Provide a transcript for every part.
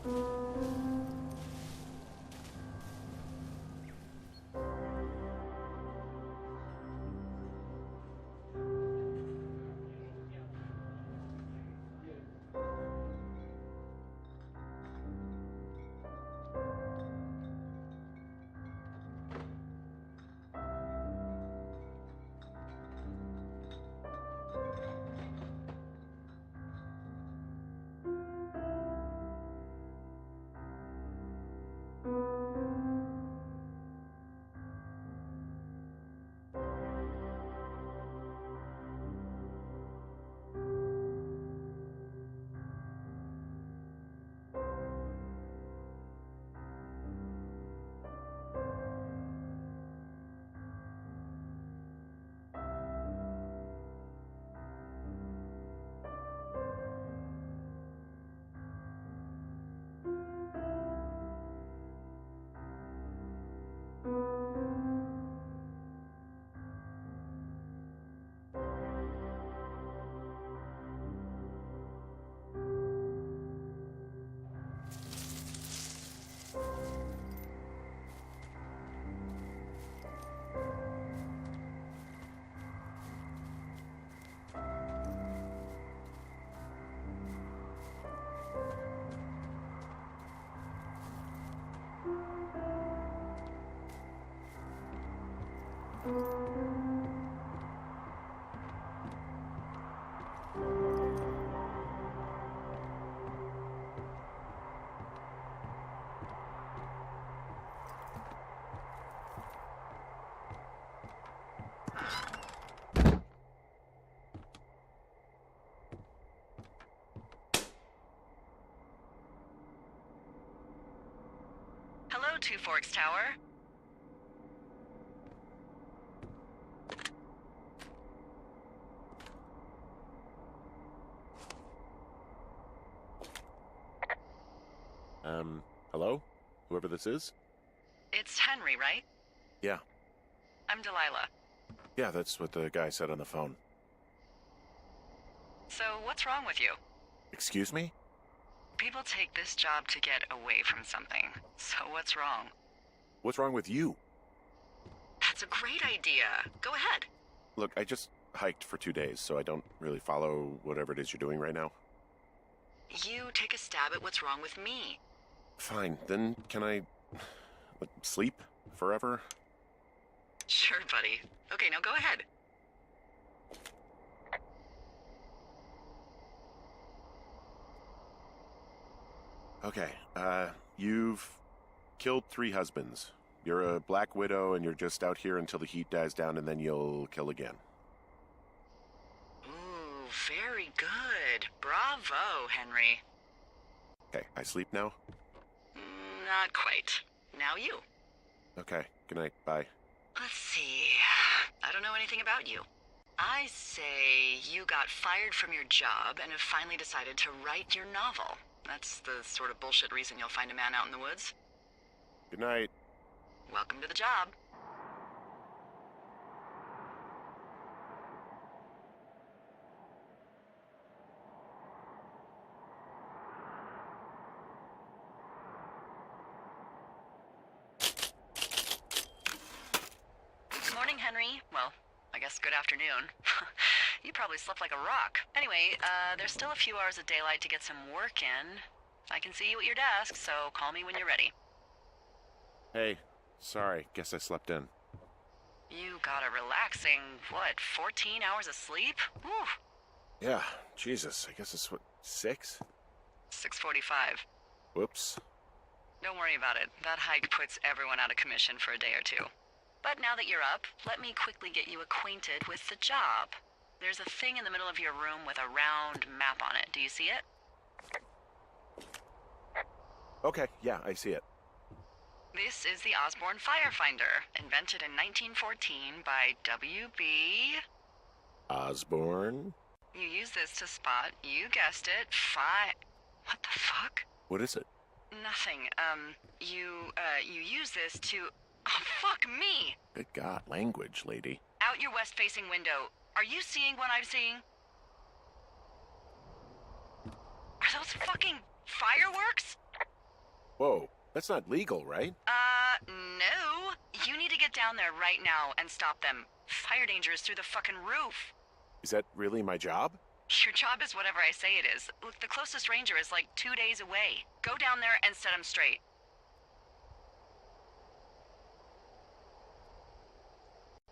Hello, Two Forks Tower. Hello? Whoever this is? It's Henry, right? Yeah. I'm Delilah. Yeah, that's what the guy said on the phone. So, what's wrong with you? Excuse me? People take this job to get away from something. So what's wrong? What's wrong with you? That's a great idea. Go ahead. Look, I just hiked for 2 days, so I don't really follow whatever it is you're doing right now. You take a stab at what's wrong with me. Fine, then can I sleep forever? Sure, buddy. Okay, now go ahead. Okay, you've killed 3 husbands. You're a black widow and you're just out here until the heat dies down and then you'll kill again. Ooh, very good. Bravo, Henry. Okay, I sleep now? Not quite. Now you. Okay, good night, bye. Let's see. I don't know anything about you. I say you got fired from your job and have finally decided to write your novel. That's the sort of bullshit reason you'll find a man out in the woods. Good night. Welcome to the job. Morning, Henry. Well, I guess good afternoon. You probably slept like a rock. Anyway, there's still a few hours of daylight to get some work in. I can see you at your desk, so call me when you're ready. Hey, sorry, guess I slept in. You got a relaxing, 14 hours of sleep? Whew. Yeah, Jesus, I guess it's 6? 6:45. Whoops. Don't worry about it. That hike puts everyone out of commission for a day or two. But now that you're up, let me quickly get you acquainted with the job. There's a thing in the middle of your room with a round map on it. Do you see it? Okay, yeah, I see it. This is the Osborne Firefinder, invented in 1914 by W.B. Osborne? You use this to spot, you guessed it, What the fuck? What is it? Nothing. You use this to... Oh, fuck me! Good God, language, lady. Out your west-facing window. Are you seeing what I'm seeing? Are those fucking fireworks? Whoa, that's not legal, right? No. You need to get down there right now and stop them. Fire danger is through the fucking roof. Is that really my job? Your job is whatever I say it is. Look, the closest ranger is like 2 days away. Go down there and set him straight.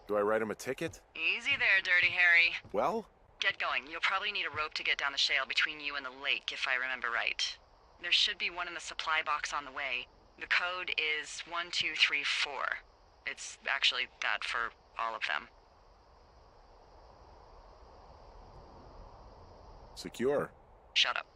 Do I write him a ticket? Easy there, Dirty Harry. Well? Get going. You'll probably need a rope to get down the shale between you and the lake, if I remember right. There should be one in the supply box on the way. The code is 1234. It's actually that for all of them. Secure. Shut up.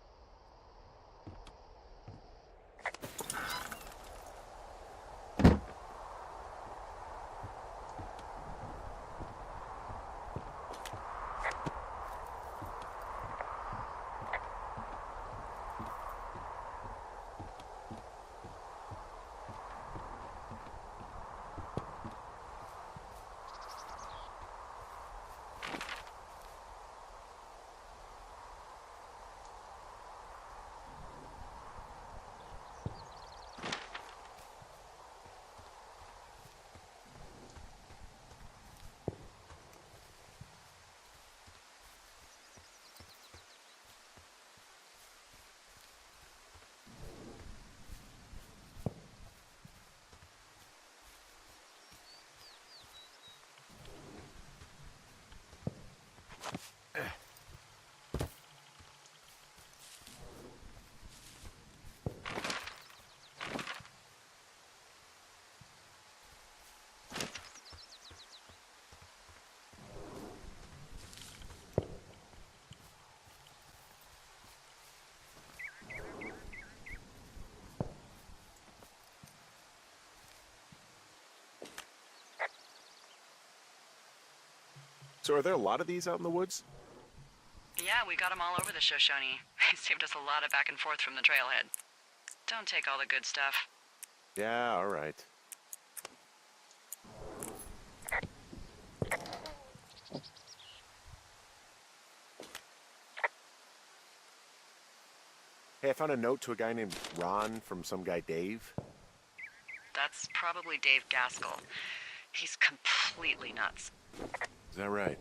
So are there a lot of these out in the woods? Yeah, we got them all over the Shoshone. It saved us a lot of back and forth from the trailhead. Don't take all the good stuff. Yeah, all right. Hey, I found a note to a guy named Ron from some guy Dave. That's probably Dave Gaskell. He's completely nuts. Is that right?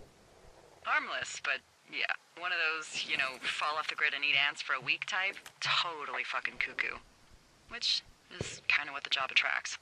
Harmless, but yeah. One of those, fall off the grid and eat ants for a week type. Totally fucking cuckoo. Which is kind of what the job attracts.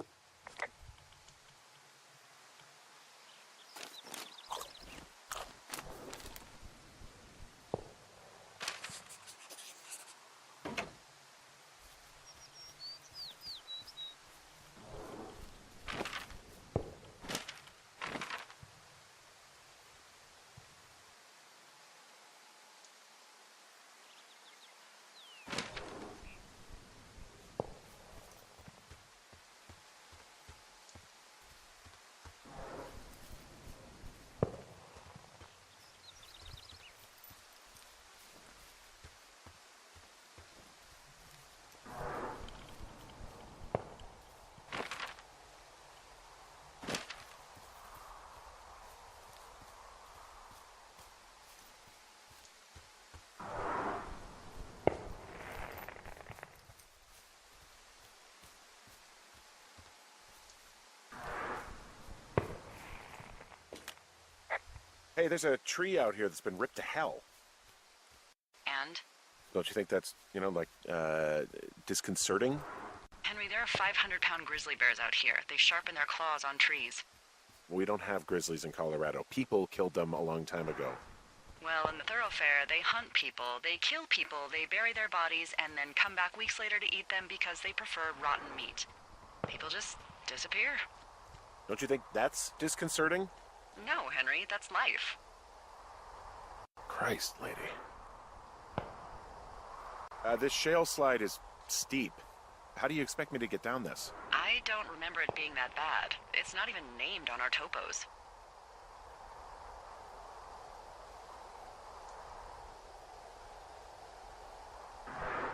Hey, there's a tree out here that's been ripped to hell. And? Don't you think that's, disconcerting? Henry, there are 500-pound grizzly bears out here. They sharpen their claws on trees. We don't have grizzlies in Colorado. People killed them a long time ago. Well, in the thoroughfare, they hunt people, they kill people, they bury their bodies, and then come back weeks later to eat them because they prefer rotten meat. People just disappear. Don't you think that's disconcerting? No, Henry, that's life. Christ, lady. This shale slide is steep. How do you expect me to get down this? I don't remember it being that bad. It's not even named on our topos.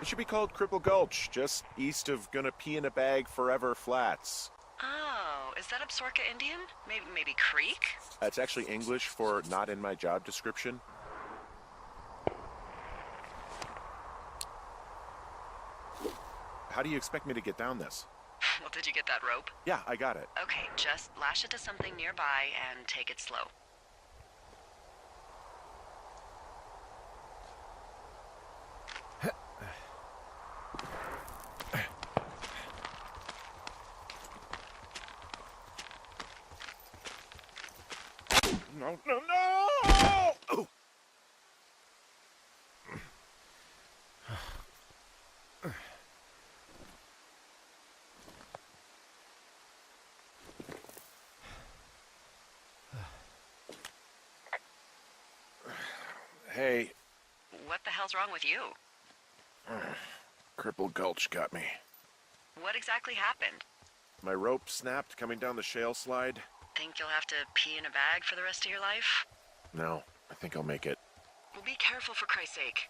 It should be called Cripple Gulch, just east of Gonna Pee in a Bag Forever Flats. Oh, is that Absaroka Indian? Maybe Creek? That's actually English for not in my job description. How do you expect me to get down this? Well, did you get that rope? Yeah, I got it. Okay, just lash it to something nearby and take it slow. No, no, no! Oh. Hey. What the hell's wrong with you? Cripple Gulch got me. What exactly happened? My rope snapped coming down the shale slide. Think you'll have to pee in a bag for the rest of your life? No, I think I'll make it. Well, be careful for Christ's sake.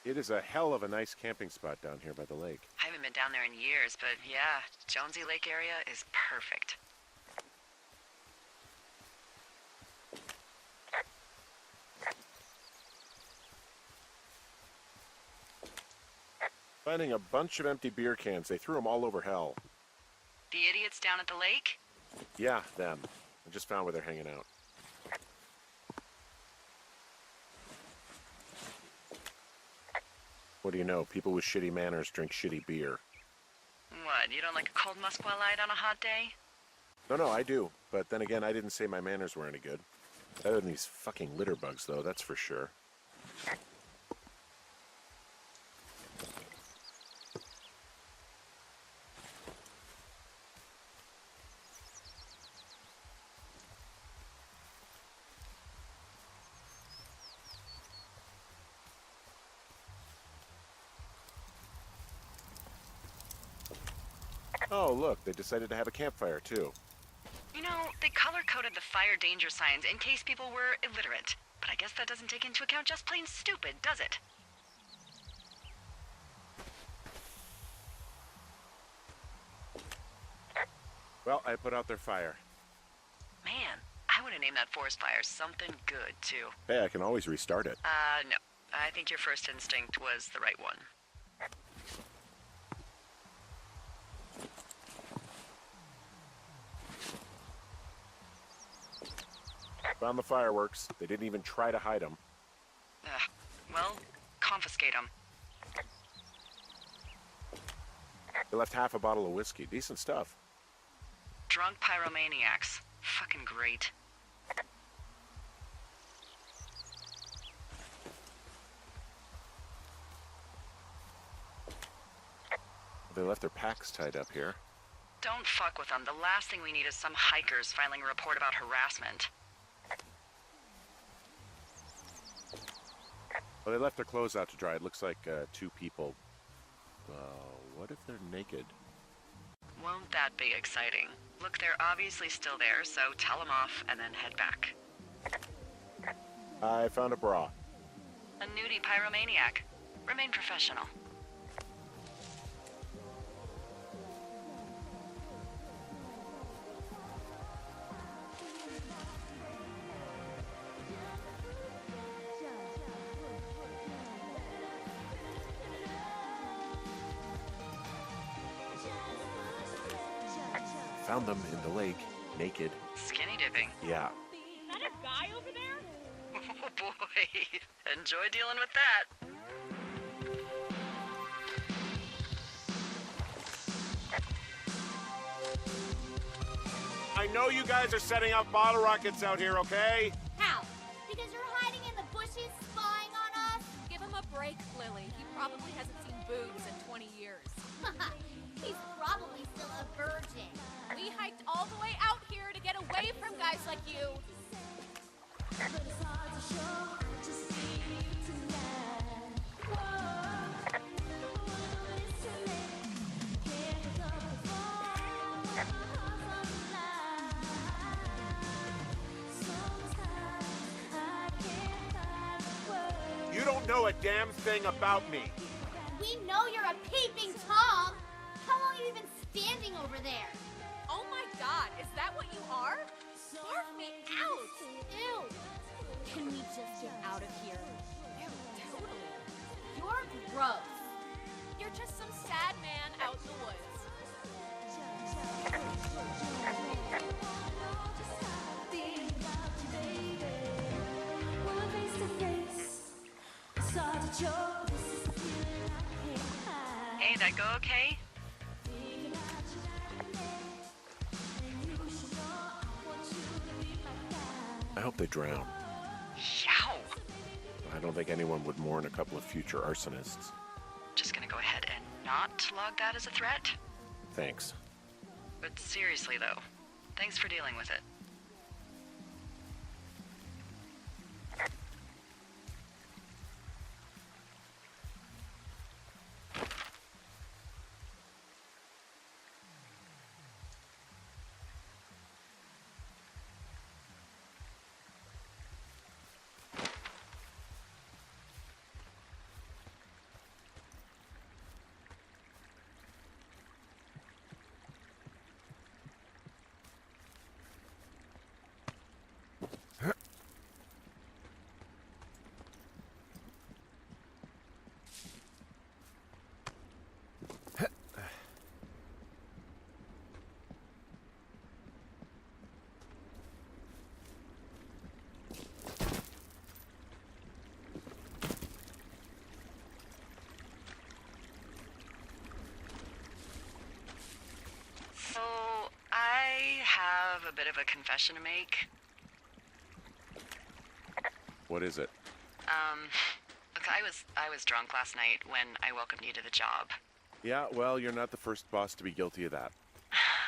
It is a hell of a nice camping spot down here by the lake. I haven't been down there in years, but yeah, Jonesy Lake area is perfect. Finding a bunch of empty beer cans. They threw them all over hell. The idiots down at the lake? Yeah, them. I just found where they're hanging out. What do you know? People with shitty manners drink shitty beer. What, you don't like a cold Musqua Light on a hot day? No, I do. But then again, I didn't say my manners were any good. Better than these fucking litter bugs, though, that's for sure. Oh, look, they decided to have a campfire, too. You know, they color-coded the fire danger signs in case people were illiterate. But I guess that doesn't take into account just plain stupid, does it? Well, I put out their fire. Man, I would have named that forest fire something good, too. Hey, I can always restart it. No. I think your first instinct was the right one. Found the fireworks. They didn't even try to hide them. Well, confiscate them. They left half a bottle of whiskey. Decent stuff. Drunk pyromaniacs. Fucking great. They left their packs tied up here. Don't fuck with them. The last thing we need is some hikers filing a report about harassment. Well, they left their clothes out to dry. It looks like 2 people. What if they're naked? Won't that be exciting? Look, they're obviously still there, so tell them off and then head back. I found a bra. A nudie pyromaniac. Remain professional. Found them in the lake, naked. Skinny dipping. Yeah. Is that a guy over there? Oh boy. Enjoy dealing with that. I know you guys are setting up bottle rockets out here, okay? How? Because you're hiding in the bushes spying on us? Give him a break, Lily. He probably hasn't seen boobs in 20 years. He's probably still a virgin. We hiked all the way out here to get away from guys like you. a damn thing about me. We know you're a peeping Tom. How long have you been standing over there? Oh my god, is that what you are? Barf me out! Ew. Can we just get out of here? Ew, totally. You're gross. You're just some sad man out in the woods. Hey, that go okay? I hope they drown. Yow! I don't think anyone would mourn a couple of future arsonists. Just gonna go ahead and not log that as a threat? Thanks. But seriously, though, thanks for dealing with it. So, I have a bit of a confession to make. What is it? Look, I was drunk last night when I welcomed you to the job. Yeah, well, you're not the first boss to be guilty of that.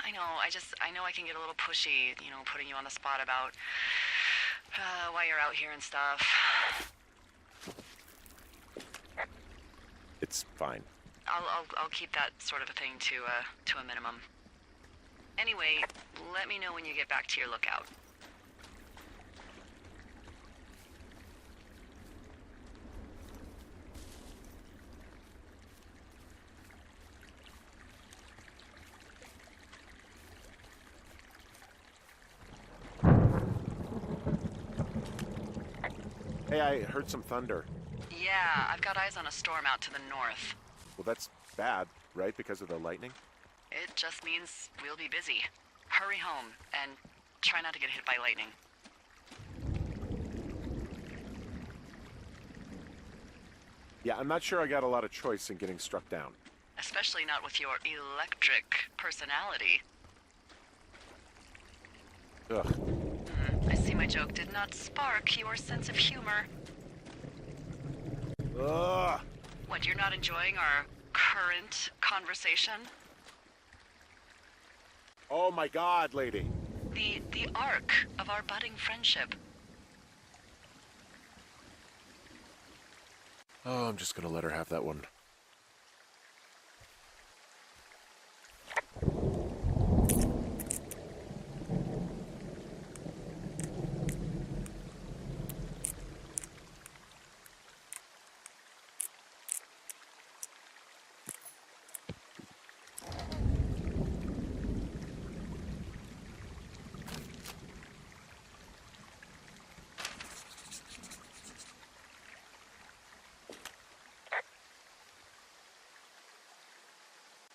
I know, I know I can get a little pushy, putting you on the spot about why you're out here and stuff. It's fine. I'll keep that sort of a thing to a minimum. Anyway, let me know when you get back to your lookout. Hey, I heard some thunder. Yeah, I've got eyes on a storm out to the north. Well, that's bad, right? Because of the lightning? It just means we'll be busy. Hurry home, and try not to get hit by lightning. Yeah, I'm not sure I got a lot of choice in getting struck down. Especially not with your electric personality. Ugh. I see my joke did not spark your sense of humor. Ugh! What, you're not enjoying our current conversation? Oh my god, lady. The arc of our budding friendship. Oh, I'm just gonna let her have that one.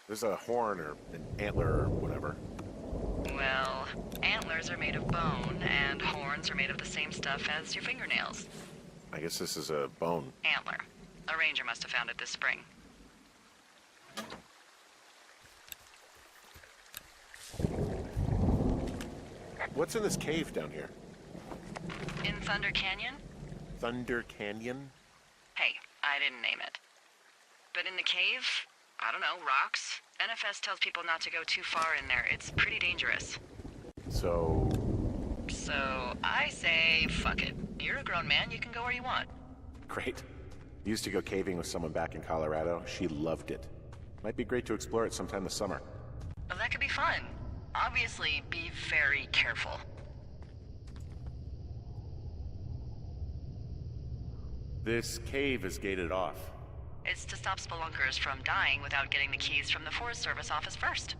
There's a horn or an antler or whatever. Well, antlers are made of bone, and horns are made of the same stuff as your fingernails. I guess this is a bone. Antler. A ranger must have found it this spring. What's in this cave down here? In Thunder Canyon? Thunder Canyon? Hey, I didn't name it. But in the cave, I don't know, rocks? NFS tells people not to go too far in there. It's pretty dangerous. So I say, fuck it. You're a grown man, you can go where you want. great. Used to go caving with someone back in Colorado. She loved it. Might be great to explore it sometime this summer. Well, that could be fun. Obviously, be very careful. This cave is gated off. It's to stop spelunkers from dying without getting the keys from the Forest Service office first.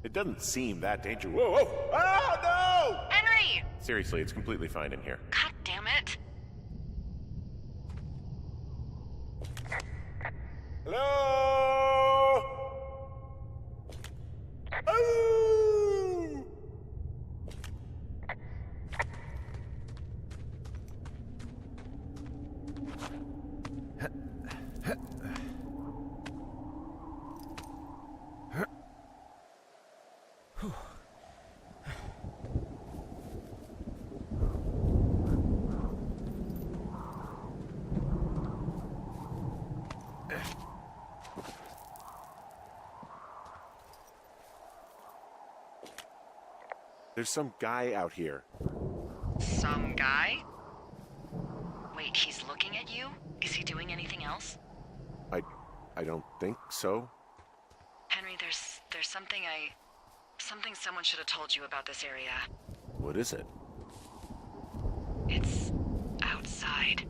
It doesn't seem that dangerous. Whoa, whoa! Ah, no! Henry! Seriously, it's completely fine in here. God damn it. Hello? Oh! There's some guy out here. Some guy? Wait, he's looking at you? Is he doing anything else? I don't think so. Henry, there's something someone should have told you about this area. What is it? It's outside.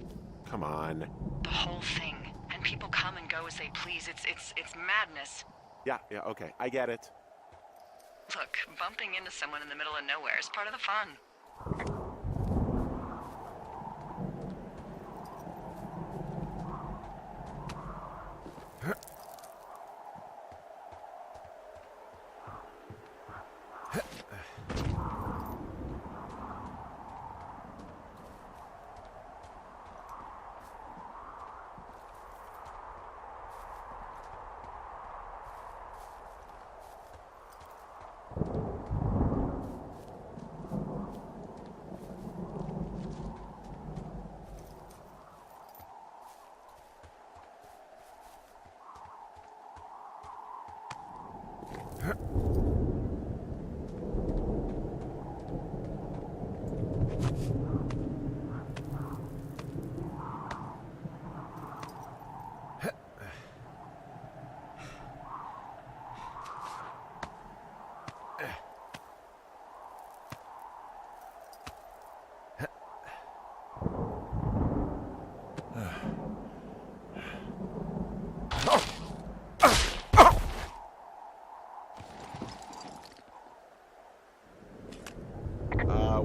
Come on. The whole thing. And people come and go as they please. It's madness. Yeah, okay, I get it. Look, bumping into someone in the middle of nowhere is part of the fun.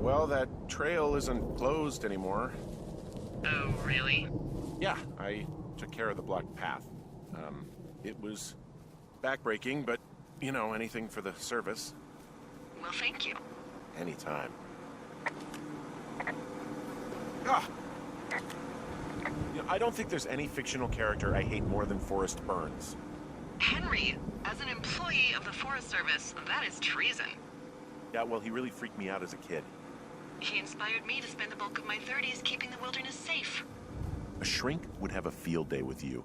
Well, that trail isn't closed anymore. Oh, really? Yeah, I took care of the blocked path. It was backbreaking, but, you know, anything for the service. Well, thank you. Anytime. Ah! You know, I don't think there's any fictional character I hate more than Forrest Burns. Henry, as an employee of the Forest Service, that is treason. Yeah, well, he really freaked me out as a kid. He inspired me to spend the bulk of my 30s keeping the wilderness safe. A shrink would have a field day with you.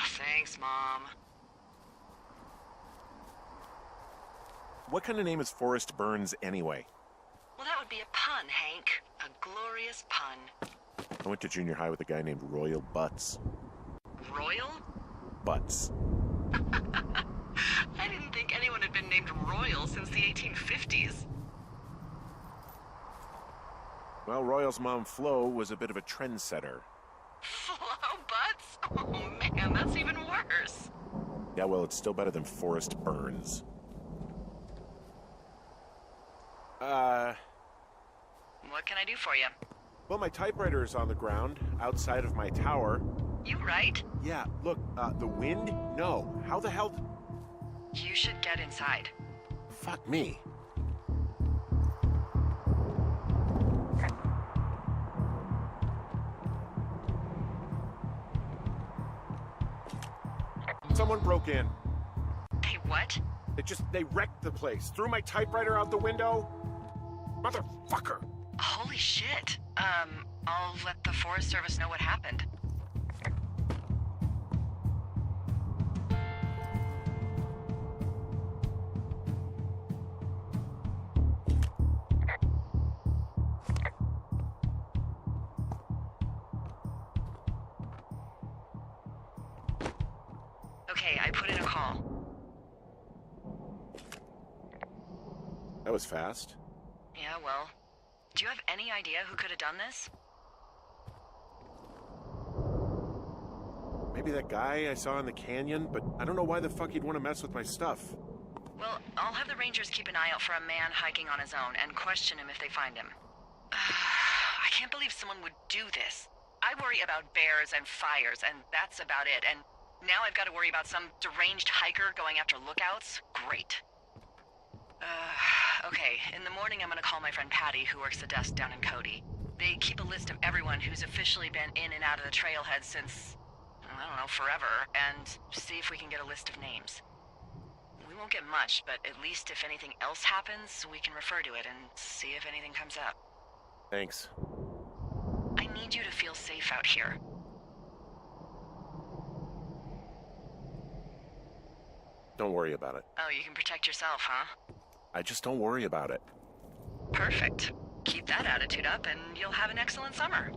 Thanks, Mom. What kind of name is Forrest Burns anyway? Well, that would be a pun, Hank. A glorious pun. I went to junior high with a guy named Royal Butts. Royal? Butts. I didn't think anyone had been named Royal since the 1850s. Well, Royal's mom, Flo, was a bit of a trendsetter. Flo Butts? Oh man, that's even worse. Yeah, well, it's still better than Forrest Burns. What can I do for you? Well, my typewriter is on the ground, outside of my tower. You right? Yeah, look, the wind? No. How the hell... You should get inside. Fuck me. Someone broke in. Hey, what? They wrecked the place. Threw my typewriter out the window. Motherfucker. Holy shit. I'll let the Forest Service know what happened. Okay, I put in a call. That was fast. Yeah, well, do you have any idea who could have done this? Maybe that guy I saw in the canyon, but I don't know why the fuck he'd want to mess with my stuff. Well, I'll have the rangers keep an eye out for a man hiking on his own and question him if they find him. I can't believe someone would do this. I worry about bears and fires, and that's about it. And now I've got to worry about some deranged hiker going after lookouts? Great. Okay, in the morning I'm gonna call my friend Patty, who works the desk down in Cody. They keep a list of everyone who's officially been in and out of the trailhead since, I don't know, forever, and see if we can get a list of names. We won't get much, but at least if anything else happens, we can refer to it and see if anything comes up. Thanks. I need you to feel safe out here. Don't worry about it. Oh, you can protect yourself, huh? I just don't worry about it. Perfect. Keep that attitude up and you'll have an excellent summer.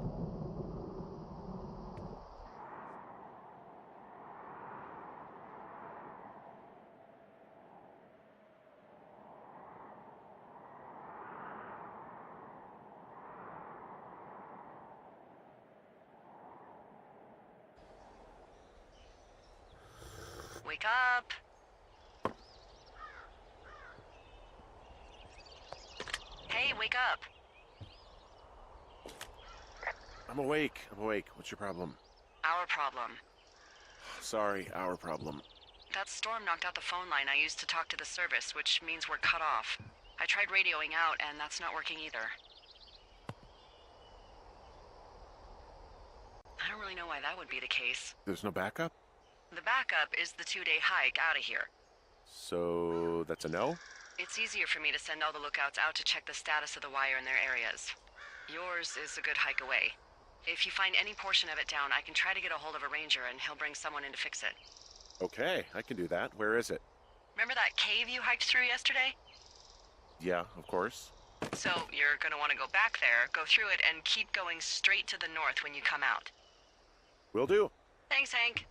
Wake up. Hey, wake up. I'm awake. What's your problem? Our problem. Sorry, our problem. That storm knocked out the phone line I used to talk to the service, which means we're cut off. I tried radioing out, and that's not working either. I don't really know why that would be the case. There's no backup? The backup is the 2-day hike out of here. So that's a no? It's easier for me to send all the lookouts out to check the status of the wire in their areas. Yours is a good hike away. If you find any portion of it down, I can try to get a hold of a ranger and he'll bring someone in to fix it. Okay, I can do that. Where is it? Remember that cave you hiked through yesterday? Yeah, of course. So you're gonna want to go back there, go through it, and keep going straight to the north when you come out. Will do. Thanks, Hank.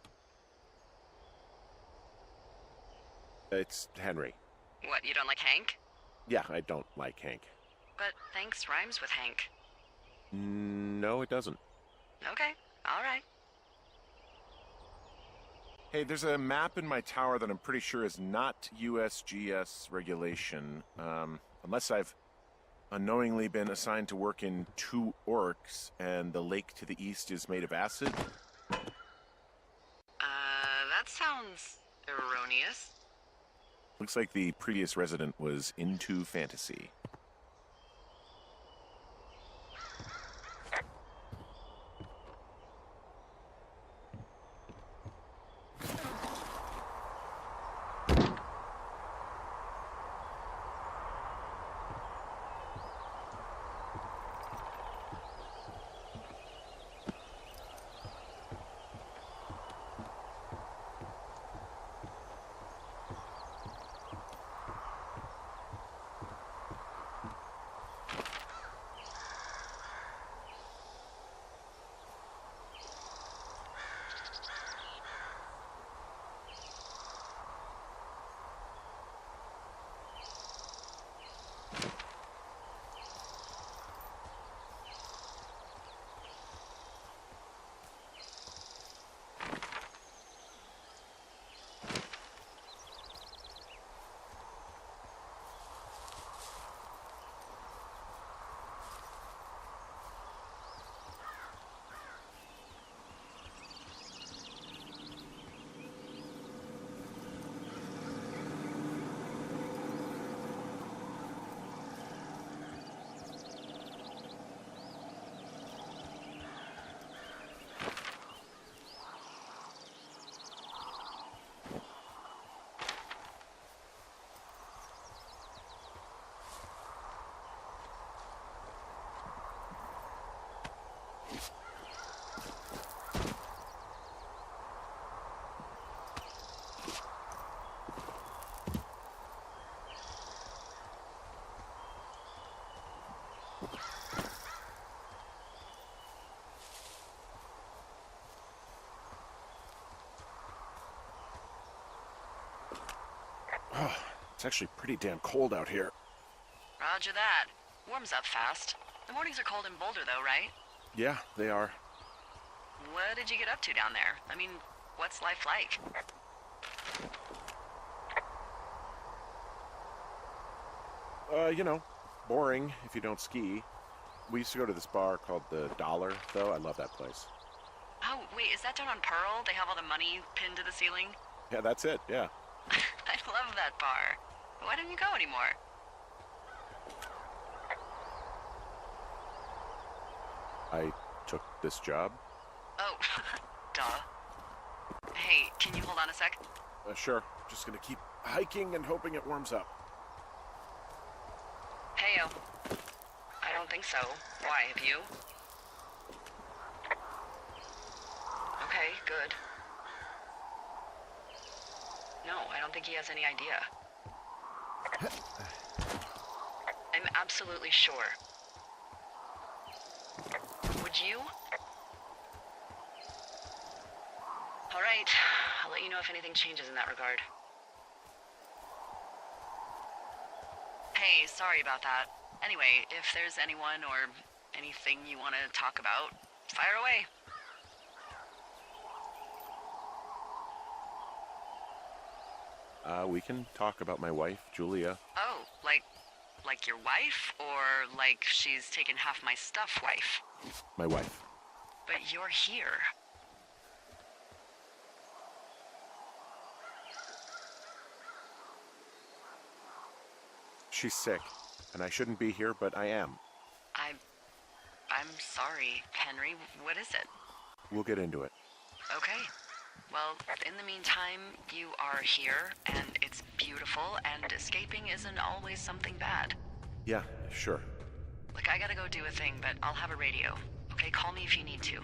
It's Henry. What, you don't like Hank? Yeah, I don't like Hank. But thanks rhymes with Hank. No, it doesn't. Okay, all right. Hey, there's a map in my tower that I'm pretty sure is not USGS regulation. Unless I've unknowingly been assigned to work in 2 orcs and the lake to the east is made of acid. That sounds erroneous. Looks like the previous resident was into fantasy. Oh, it's actually pretty damn cold out here. Roger that. Warms up fast. The mornings are cold in Boulder, though, right? Yeah, they are. What did you get up to down there? I mean, What's life like? Boring if you don't ski. We used to go to this bar called the Dollar, though. I love that place. Oh, wait, is that down on Pearl? They have all the money pinned to the ceiling? Yeah, that's it, yeah. I love that bar. Why don't you go anymore? I took this job. Oh, duh. Hey, can you hold on a sec? Sure. Just gonna keep hiking and hoping it warms up. Heyo. I don't think so. Why, have you? Okay, good. No, I don't think he has any idea. I'm absolutely sure. Would you? All right, I'll let you know if anything changes in that regard. Hey, sorry about that. Anyway, if there's anyone or anything you want to talk about, fire away. We can talk about my wife, Julia. Oh, like your wife? Or like she's taken half my stuff wife? My wife. But you're here. She's sick, and I shouldn't be here, but I am. I'm sorry, Henry. What is it? We'll get into it. Okay. Well, in the meantime, you are here, and it's beautiful, and escaping isn't always something bad. Yeah, sure. Look, I gotta go do a thing, but I'll have a radio. Okay, call me if you need to.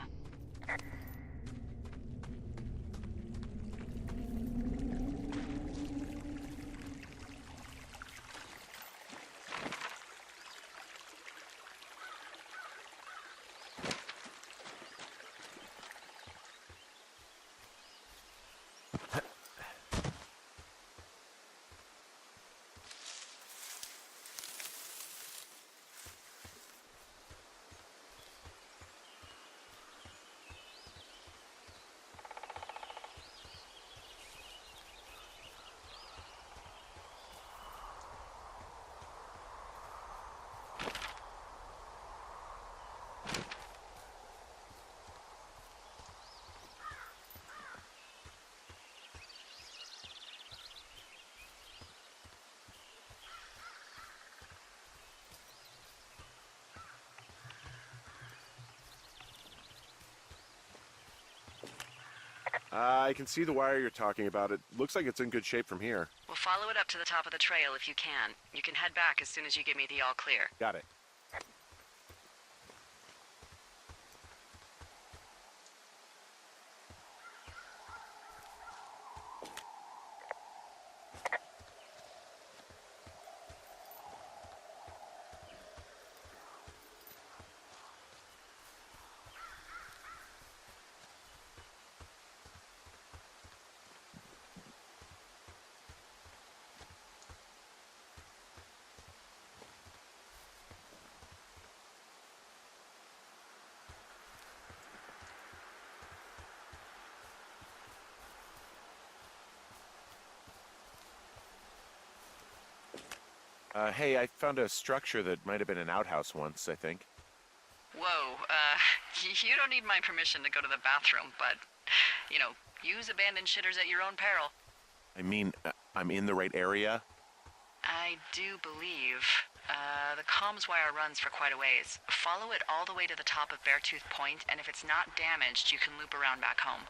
I can see the wire you're talking about. It looks like it's in good shape from here. We'll follow it up to the top of the trail if you can. You can head back as soon as you give me the all clear. Got it. Hey, I found a structure that might have been an outhouse once, I think. Whoa, you don't need my permission to go to the bathroom, but, use abandoned shitters at your own peril. I mean, I'm in the right area? I do believe. The comms wire runs for quite a ways. Follow it all the way to the top of Beartooth Point, and if it's not damaged, you can loop around back home.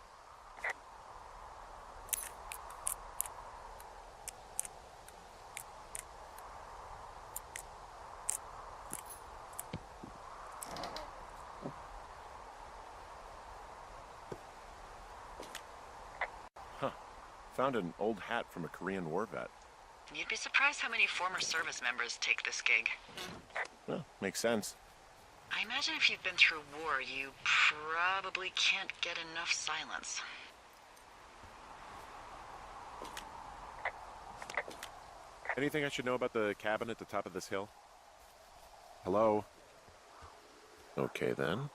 Found an old hat from a Korean War vet. You'd be surprised how many former service members take this gig. Well, makes sense. I imagine if you've been through war, you probably can't get enough silence. Anything I should know about the cabin at the top of this hill? Hello? Okay, then.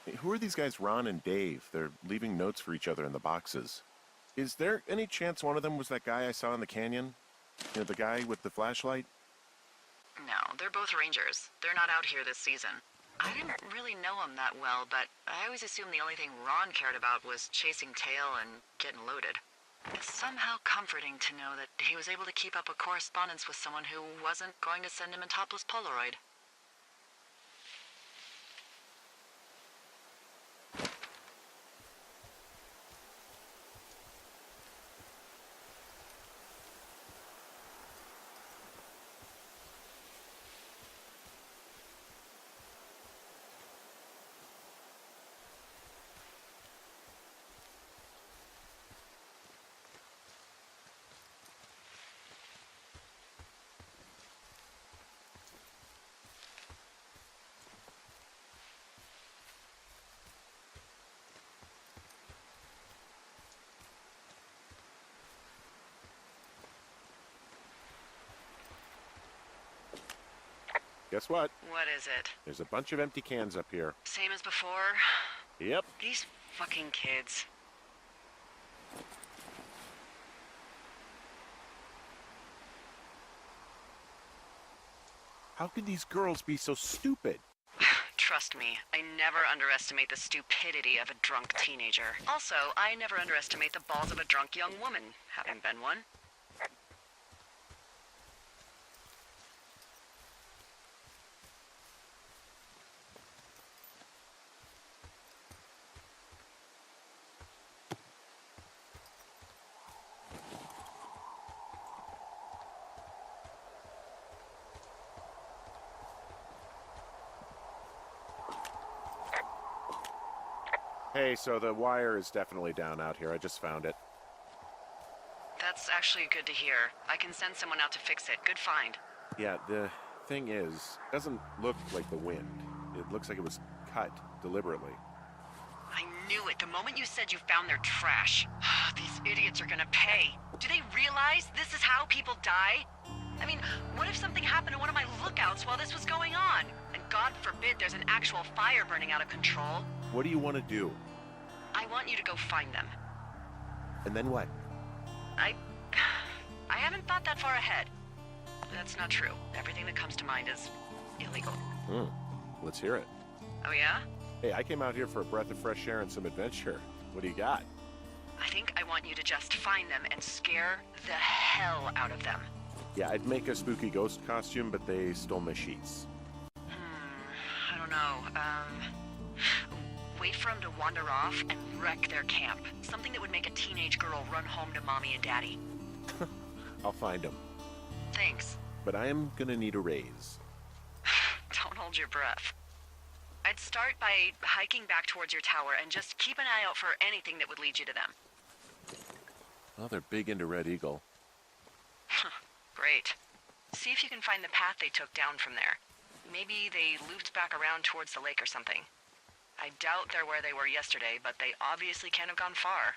Hey, who are these guys, Ron and Dave? They're leaving notes for each other in the boxes. Is there any chance one of them was that guy I saw in the canyon? You know, the guy with the flashlight? No, they're both rangers. They're not out here this season. I didn't really know him that well, but I always assumed the only thing Ron cared about was chasing tail and getting loaded. It's somehow comforting to know that he was able to keep up a correspondence with someone who wasn't going to send him a topless Polaroid. Guess what? What is it? There's a bunch of empty cans up here. Same as before? Yep. These fucking kids. How could these girls be so stupid? Trust me, I never underestimate the stupidity of a drunk teenager. Also, I never underestimate the balls of a drunk young woman, having been one. Hey, so the wire is definitely down out here. I just found it. That's actually good to hear. I can send someone out to fix it. Good find. Yeah, the thing is, it doesn't look like the wind. It looks like it was cut deliberately. I knew it the moment you said you found their trash. These idiots are gonna pay. Do they realize this is how people die? I mean, what if something happened to one of my lookouts while this was going on? And God forbid there's an actual fire burning out of control. What do you want to do? I want you to go find them. And then what? I haven't thought that far ahead. That's not true. Everything that comes to mind is illegal. Let's hear it. Oh yeah? Hey, I came out here for a breath of fresh air and some adventure. What do you got? I think I want you to just find them and scare the hell out of them. Yeah, I'd make a spooky ghost costume, but they stole my sheets. I don't know. Wait for them to wander off and wreck their camp. Something that would make a teenage girl run home to mommy and daddy. I'll find them. Thanks. But I am gonna need a raise. Don't hold your breath. I'd start by hiking back towards your tower and just keep an eye out for anything that would lead you to them. Well, they're big into Red Eagle. Great. See if you can find the path they took down from there. Maybe they looped back around towards the lake or something. I doubt they're where they were yesterday, but they obviously can't have gone far.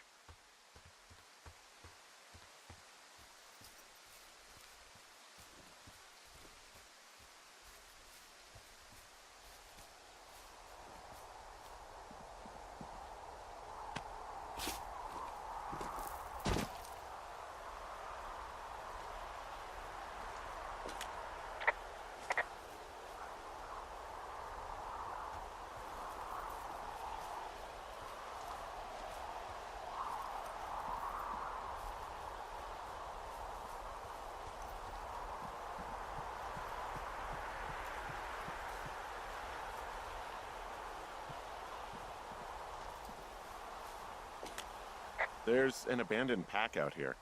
There's an abandoned pack out here.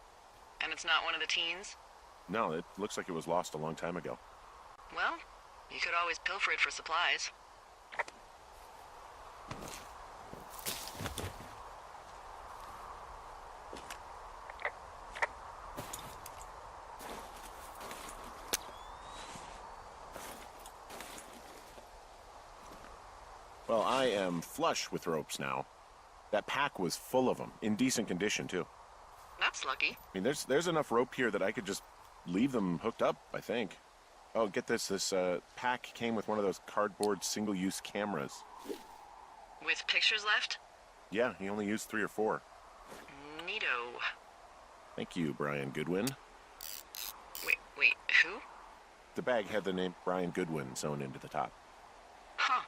And it's not one of the teens? No, it looks like it was lost a long time ago. Well, you could always pilfer it for supplies. Well, I am flush with ropes now. That pack was full of them, in decent condition, too. That's lucky. I mean, there's enough rope here that I could just leave them hooked up, I think. Oh, get this. This pack came with one of those cardboard single-use cameras. With pictures left? Yeah, he only used 3 or 4. Neato. Thank you, Brian Goodwin. Wait, who? The bag had the name Brian Goodwin sewn into the top. Huh.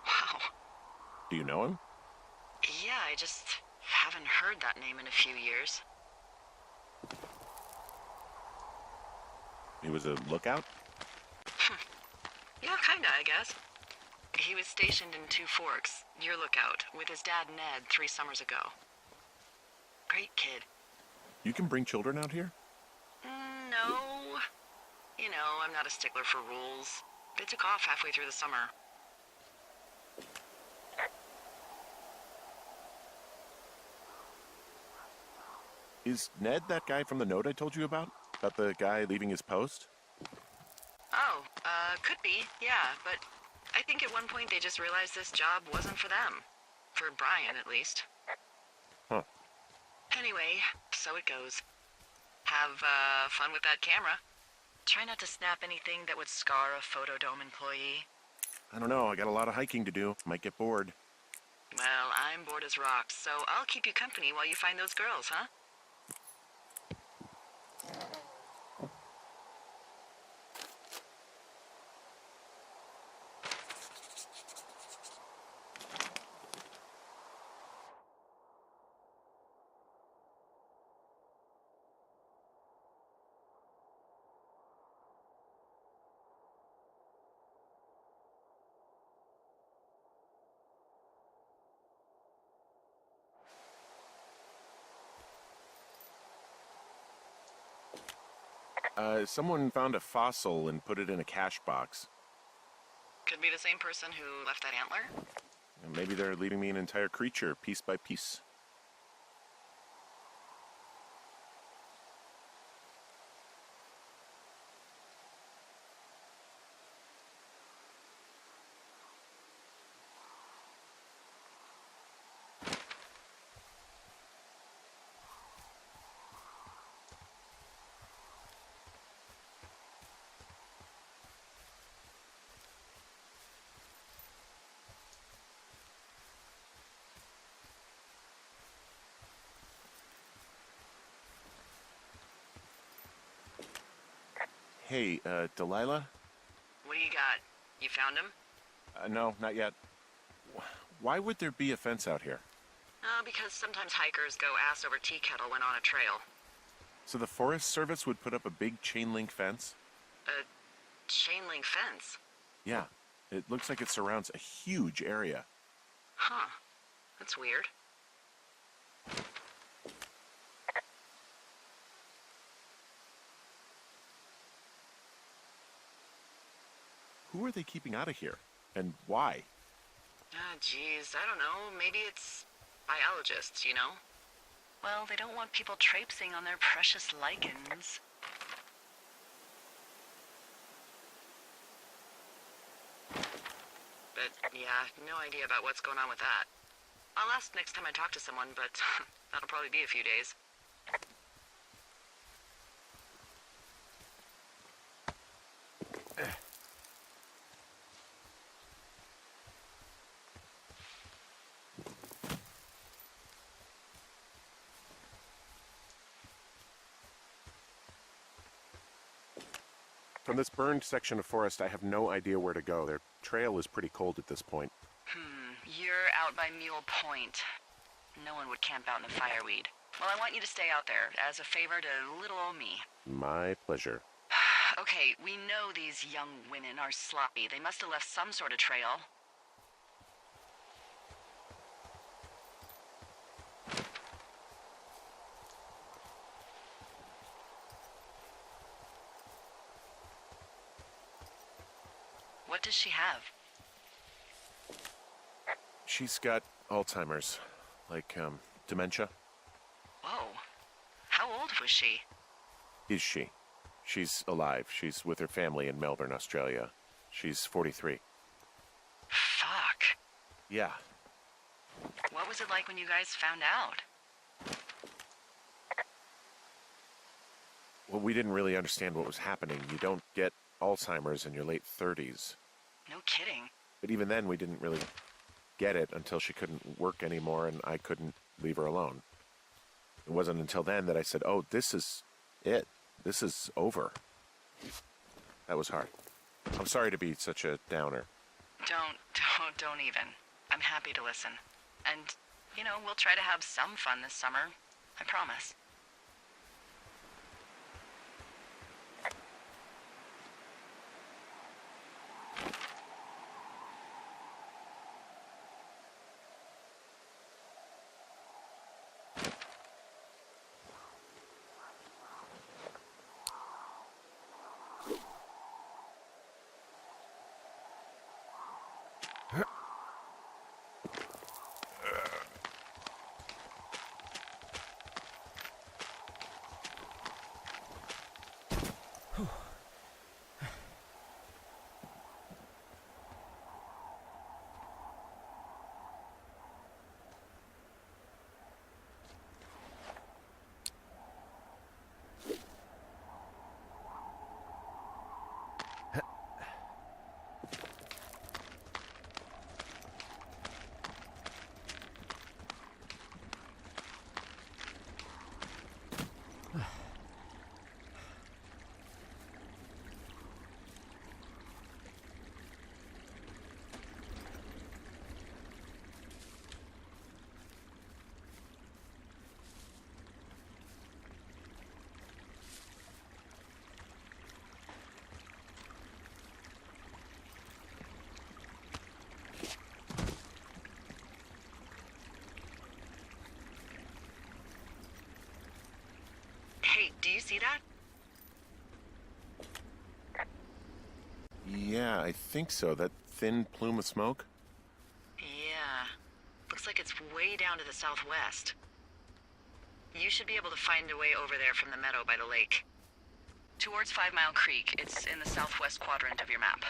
Wow. Do you know him? Yeah, I just haven't heard that name in a few years. He was a lookout? Yeah, kinda, I guess. He was stationed in Two Forks, your lookout, with his dad Ned 3 summers ago. Great kid. You can bring children out here? No. You know, I'm not a stickler for rules. They took off halfway through the summer. Is Ned that guy from the note I told you about? About the guy leaving his post? Oh, could be, yeah, but I think at one point they just realized this job wasn't for them. For Brian, at least. Huh. Anyway, so it goes. Have, fun with that camera. Try not to snap anything that would scar a Photodome employee. I don't know. I got a lot of hiking to do. Might get bored. Well, I'm bored as rocks, so I'll keep you company while you find those girls, huh? Someone found a fossil and put it in a cash box. Could be the same person who left that antler. And maybe they're leaving me an entire creature, piece by piece. Hey, Delilah? What do you got? You found him? No, not yet. Why would there be a fence out here? Because sometimes hikers go ass over tea kettle when on a trail. So the Forest Service would put up a big chain link fence? A chain link fence? Yeah. It looks like it surrounds a huge area. Huh. That's weird. who are they keeping out of here? And why? Ah, geez, I don't know. Maybe it's biologists, you know? Well, they don't want people traipsing on their precious lichens. But, yeah, no idea about what's going on with that. I'll ask next time I talk to someone, but that'll probably be a few days. From this burned section of forest, I have no idea where to go. Their trail is pretty cold at this point. You're out by Mule Point. No one would camp out in the fireweed. Well, I want you to stay out there, as a favor to little old me. My pleasure. Okay, we know these young women are sloppy. They must have left some sort of trail. What does she have? She's got Alzheimer's. Like, dementia. Whoa. How old was she? Is she? She's alive. She's with her family in Melbourne, Australia. She's 43. Fuck. Yeah. What was it like when you guys found out? Well, we didn't really understand what was happening. You don't get Alzheimer's in your late 30s. No kidding. But even then, we didn't really get it until she couldn't work anymore and I couldn't leave her alone. It wasn't until then that I said, oh, this is it. This is over. That was hard. I'm sorry to be such a downer. Don't even. I'm happy to listen. And, you know, we'll try to have some fun this summer. I promise. Hey, do you see that? Yeah, I think so. That thin plume of smoke? Yeah. Looks like it's way down to the southwest. You should be able to find a way over there from the meadow by the lake. Towards 5 Mile Creek. It's in the southwest quadrant of your map.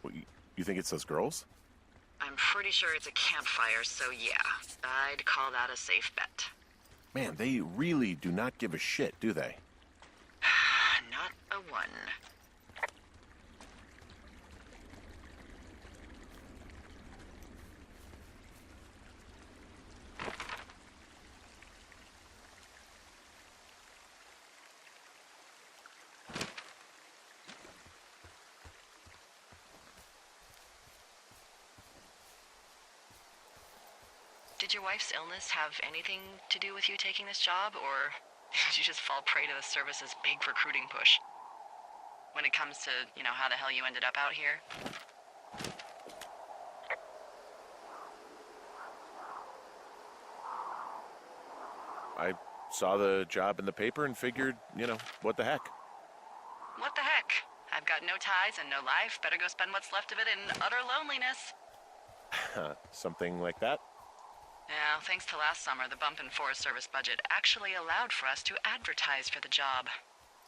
What, you think it's those girls? I'm pretty sure it's a campfire, so yeah. I'd call that a safe bet. Man, they really do not give a shit, do they? Not a one. Did your wife's illness have anything to do with you taking this job, or did you just fall prey to the service's big recruiting push? When it comes to, you know, how the hell you ended up out here? I saw the job in the paper and figured, you know, what the heck? What the heck? I've got got no ties and no life, better go spend what's left of it in utter loneliness. Something like that? Yeah, thanks to last summer, the bump in Forest Service budget actually allowed for us to advertise for the job.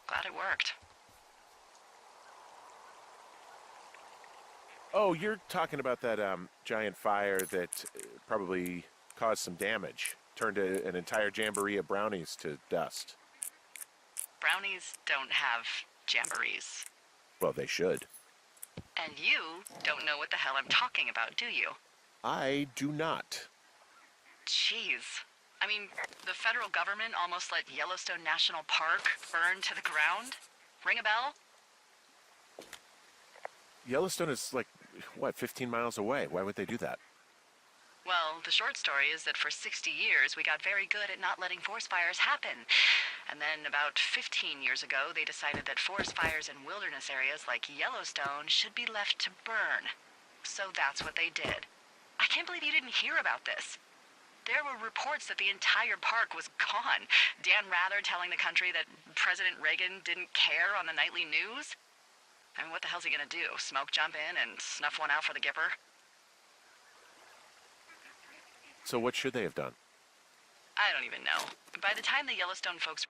Glad it worked. Oh, you're talking about that giant fire that probably caused some damage, turned an entire jamboree of brownies to dust. Brownies don't have jamborees. Well, they should. And you don't know what the hell I'm talking about, do you? I do not. Jeez. I mean, the federal government almost let Yellowstone National Park burn to the ground? Ring a bell? Yellowstone is like, what, 15 miles away? Why would they do that? Well, the short story is that for 60 years, we got very good at not letting forest fires happen. And then about 15 years ago, they decided that forest fires in wilderness areas like Yellowstone should be left to burn. So that's what they did. I can't believe you didn't hear about this. There were reports that the entire park was gone. Dan Rather telling the country that President Reagan didn't care on the nightly news. I mean, what the hell's he gonna do? Smoke jump in and snuff one out for the Gipper? So what should they have done? I don't even know. By the time the Yellowstone folks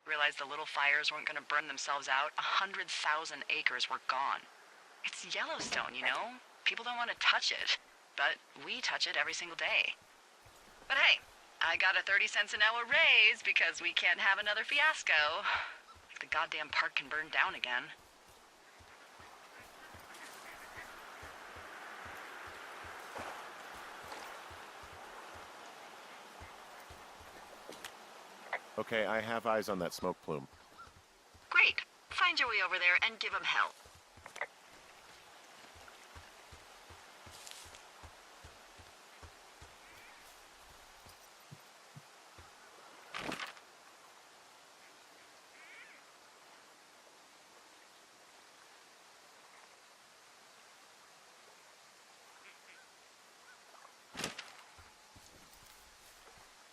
realized the little fires weren't going to burn themselves out, 100,000 acres were gone. It's Yellowstone, you know? People don't want to touch it, but we touch it every single day. But hey, I got a 30 cents an hour raise because we can't have another fiasco. Like the goddamn park can burn down again. Okay, I have eyes on that smoke plume. Great. Find your way over there and give them hell.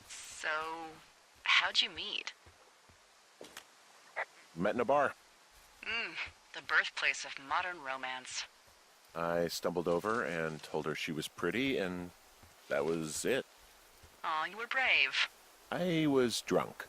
So, how'd you meet? Met in a bar. The birthplace of modern romance. I stumbled over and told her she was pretty, and that was it. Aw, you were brave. I was drunk.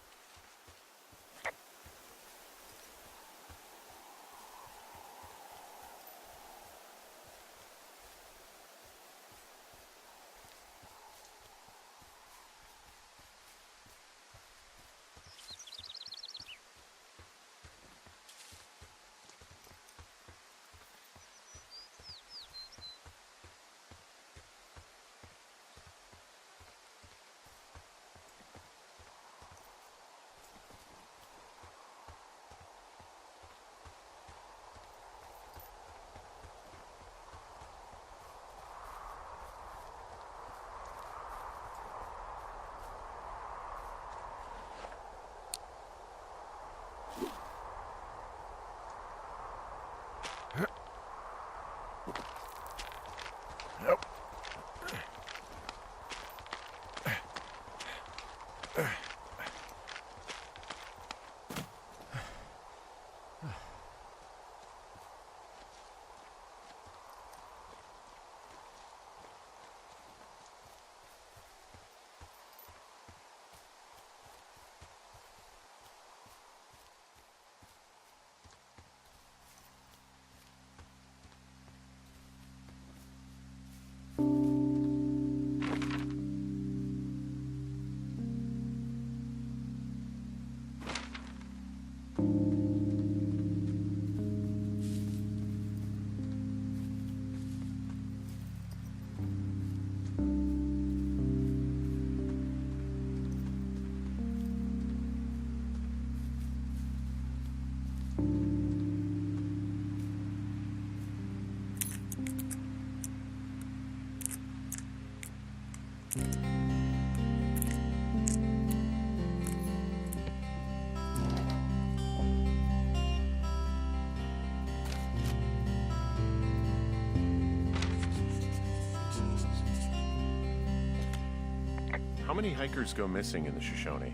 How many hikers go missing in the Shoshone?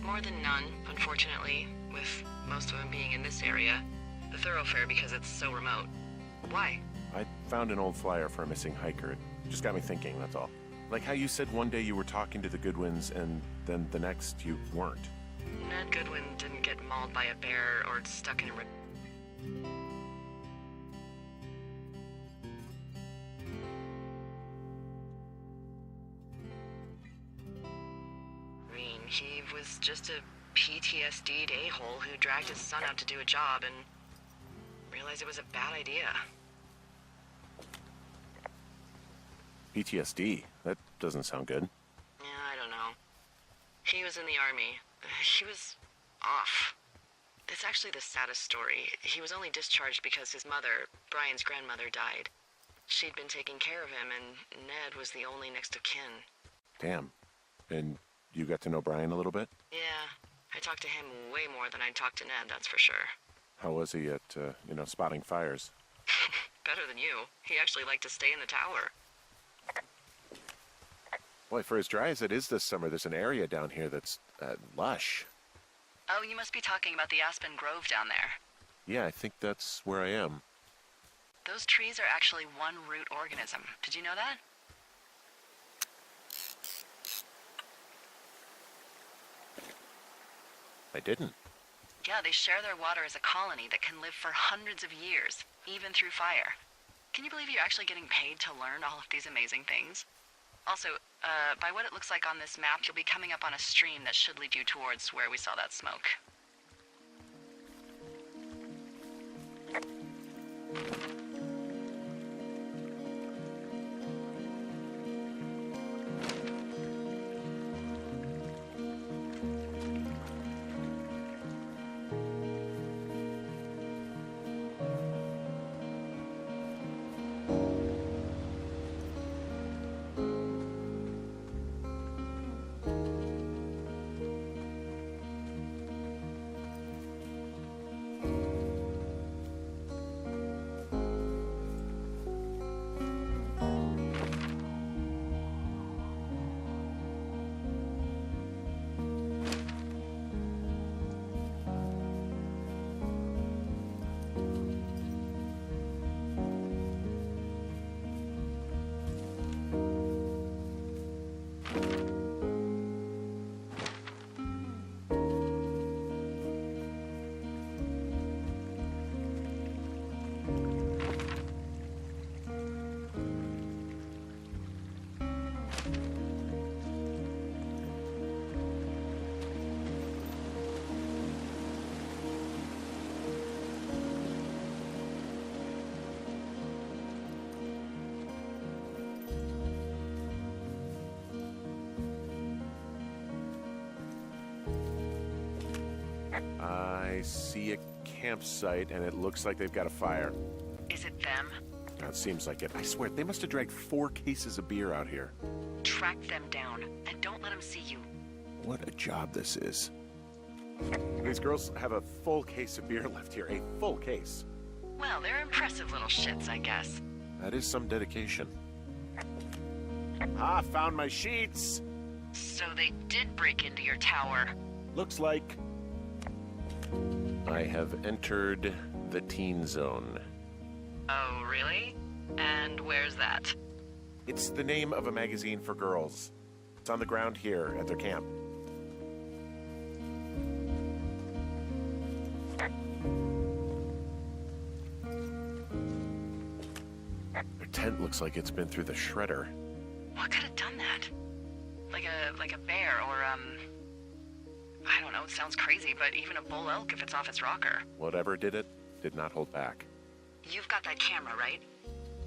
More than none, unfortunately, with most of them being in this area. The thoroughfare because it's so remote. Why? I found an old flyer for a missing hiker. It just got me thinking, that's all. Like how you said one day you were talking to the Goodwins and then the next you weren't. Ned Goodwin didn't get mauled by a bear or stuck in a... He was just a PTSD'd a-hole who dragged his son out to do a job and realized it was a bad idea. PTSD? That doesn't sound good. Yeah, I don't know. He was in the army. He was off. It's actually the saddest story. He was only discharged because his mother, Brian's grandmother, died. She'd been taking care of him, and Ned was the only next of kin. Damn. And you got to know Brian a little bit? Yeah, I talked to him way more than I talked to Ned, that's for sure. How was he at, spotting fires? Better than you. He actually liked to stay in the tower. Boy, for as dry as it is this summer, there's an area down here that's lush. Oh, you must be talking about the Aspen Grove down there. Yeah, I think that's where I am. Those trees are actually one root organism. Did you know that? I didn't. Yeah, they share their water as a colony that can live for hundreds of years, even through fire. Can you believe you're actually getting paid to learn all of these amazing things? Also, by what it looks like on this map, you'll be coming up on a stream that should lead you towards where we saw that smoke. I see a campsite, and it looks like they've got a fire. Is it them? It seems like it. I swear, they must have dragged 4 cases of beer out here. Track them down, and don't let them see you. What a job this is. These girls have a full case of beer left here. A full case. Well, they're impressive little shits, I guess. That is some dedication. Ah, found my sheets! So they did break into your tower. Looks like I have entered the teen zone. Oh, really? And where's that? It's the name of a magazine for girls. It's on the ground here at their camp. Their tent looks like it's been through the shredder. What could have done that? Like a bear or, I don't know, it sounds crazy, but even a bull elk if it's off its rocker. Whatever did it, did not hold back. You've got that camera, right?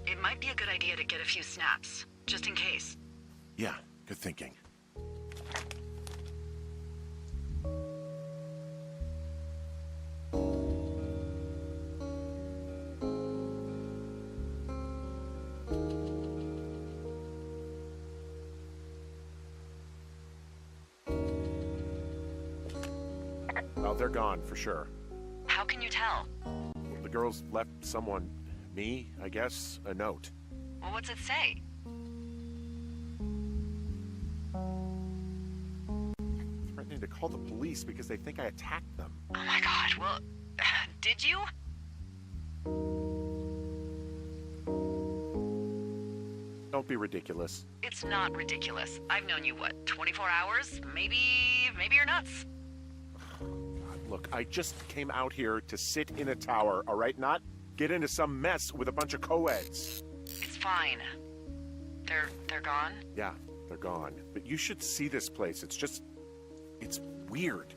It might be a good idea to get a few snaps, just in case. Yeah, good thinking. Well, they're gone for sure. How can you tell? The girls left someone, me, I guess, a note. Well, what's it say? call the police because they think I attacked them. Oh my god, well, did you? Don't be ridiculous. It's not ridiculous. I've known you, what, 24 hours? Maybe you're nuts. Look, I just came out here to sit in a tower, all right? Not get into some mess with a bunch of co-eds. It's fine. They're gone? Yeah, they're gone. But you should see this place. It's weird.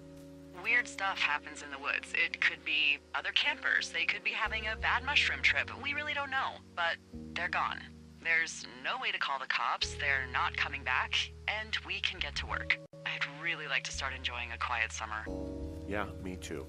Weird stuff happens in the woods. It could be other campers. They could be having a bad mushroom trip. We really don't know. But they're gone. There's no way to call the cops. They're not coming back. And we can get to work. I'd really like to start enjoying a quiet summer. Yeah, me too.